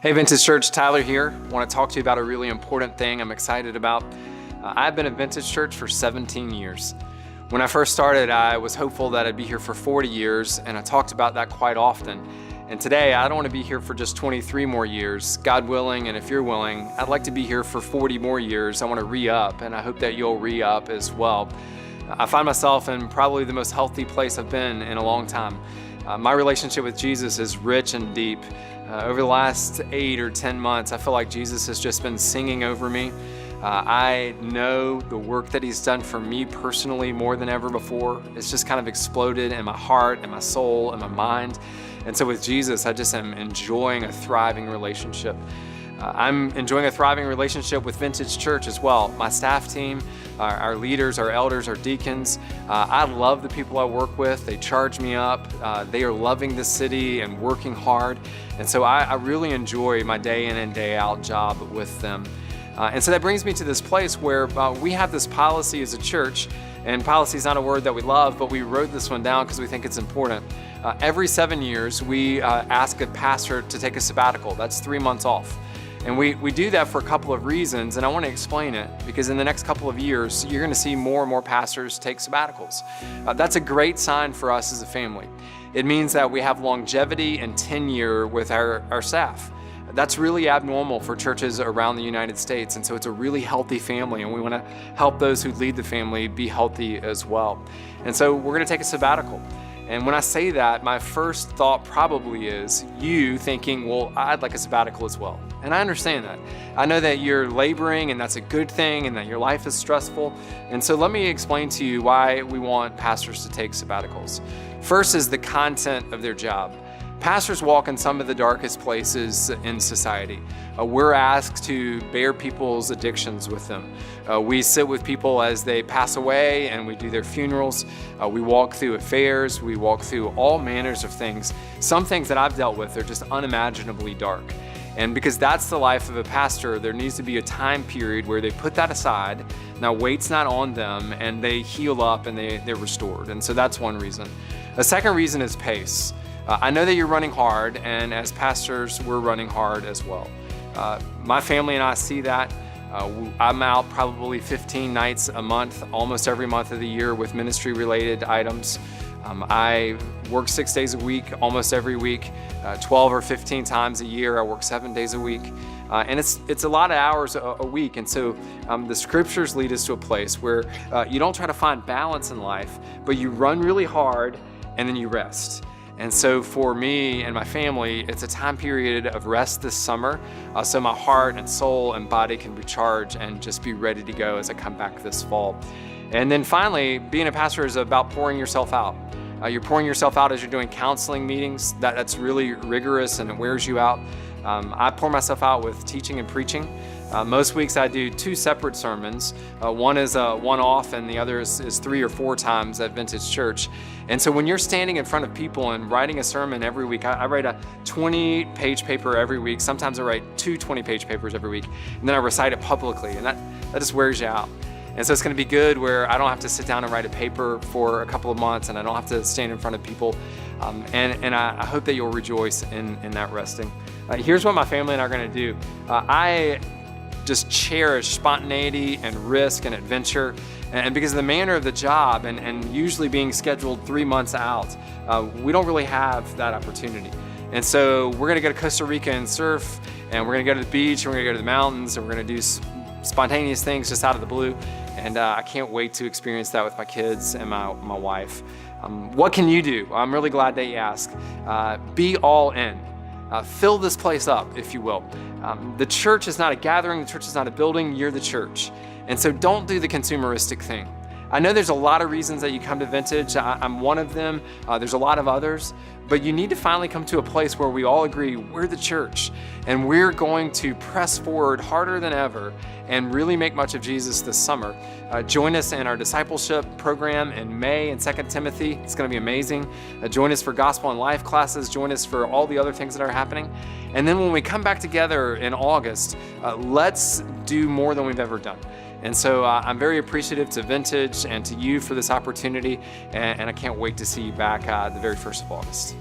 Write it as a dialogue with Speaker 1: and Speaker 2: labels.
Speaker 1: Hey Vintage Church, Tyler here. I want to talk to you about a really important thing I'm excited about. I've been at Vintage Church for 17 years. When I first started, I was hopeful that I'd be here for 40 years, and I talked about that quite often. And today, I don't want to be here for just 23 more years. God willing, and if you're willing, I'd like to be here for 40 more years. I want to re-up, and I hope that you'll re-up as well. I find myself in probably the most healthy place I've been in a long time. My relationship with Jesus is rich and deep. Over the last 8 or 10 months, I feel like Jesus has just been singing over me. I know the work that He's done for me personally more than ever before. It's just kind of exploded in my heart and my soul and my mind. And so with Jesus, I just am enjoying a thriving relationship. I'm enjoying a thriving relationship with Vintage Church as well. My staff team, our leaders, our elders, our deacons. I love the people I work with. They charge me up. They are loving the city and working hard. And so I really enjoy my day in and day out job with them. And so that brings me to this place where we have this policy as a church, and policy is not a word that we love, but we wrote this one down because we think it's important. Every 7 years, we ask a pastor to take a sabbatical. That's 3 months off. And we do that for a couple of reasons, and I want to explain it because in the next couple of years, you're going to see more and more pastors take sabbaticals. That's a great sign for us as a family. It means that we have longevity and tenure with our staff. That's really abnormal for churches around the United States, and so it's a really healthy family, and we want to help those who lead the family be healthy as well. And so we're going to take a sabbatical. And when I say that, my first thought probably is you thinking, well, I'd like a sabbatical as well. And I understand that. I know that you're laboring and that's a good thing and that your life is stressful. And so let me explain to you why we want pastors to take sabbaticals. First is the content of their job. Pastors walk in some of the darkest places in society. We're asked to bear people's addictions with them. We sit with people as they pass away and we do their funerals. We walk through affairs. We walk through all manners of things. Some things that I've dealt with are just unimaginably dark. And because that's the life of a pastor, there needs to be a time period where they put that aside. Now, weight's not on them, and they heal up and they're restored. And so that's one reason. A second reason is pace. I know that you're running hard, and as pastors, we're running hard as well. My family and I see that. I'm out probably 15 nights a month, almost every month of the year with ministry-related items. I work 6 days a week, almost every week, 12 or 15 times a year. I work 7 days a week. And it's a lot of hours a week. And so the scriptures lead us to a place where you don't try to find balance in life, but you run really hard and then you rest. And so for me and my family, it's a time period of rest this summer, so my heart and soul and body can recharge and just be ready to go as I come back this fall. And then finally, being a pastor is about pouring yourself out. You're pouring yourself out as you're doing counseling meetings. That's really rigorous and it wears you out. I pour myself out with teaching and preaching. Most weeks I do 2 separate sermons. One is one-off and the other is 3 or 4 times at Vintage Church. And so when you're standing in front of people and writing a sermon every week, I write a 20-page paper every week. Sometimes I write 2 20-page papers every week, and then I recite it publicly, and that just wears you out. And so it's going to be good where I don't have to sit down and write a paper for a couple of months, and I don't have to stand in front of people. And I hope that you'll rejoice in that resting. Here's what my family and I are going to do. I just cherish spontaneity and risk and adventure. And because of the manner of the job and usually being scheduled 3 months out, we don't really have that opportunity. And so we're going to go to Costa Rica and surf, and we're going to go to the beach, and we're going to go to the mountains, and we're going to do spontaneous things just out of the blue. And I can't wait to experience that with my kids and my wife. What can you do? I'm really glad that you asked. Be all in. Fill this place up, if you will. The church is not a gathering. The church is not a building. You're the church. And so don't do the consumeristic thing. I know there's a lot of reasons that you come to Vintage. I'm one of them. There's a lot of others. But you need to finally come to a place where we all agree we're the church and we're going to press forward harder than ever and really make much of Jesus this summer. Join us in our discipleship program in May in 2 Timothy. It's going to be amazing. Join us for Gospel and Life classes. Join us for all the other things that are happening. And then when we come back together in August, let's do more than we've ever done. And so I'm very appreciative to Vintage and to you for this opportunity, and I can't wait to see you back the very 1st of August.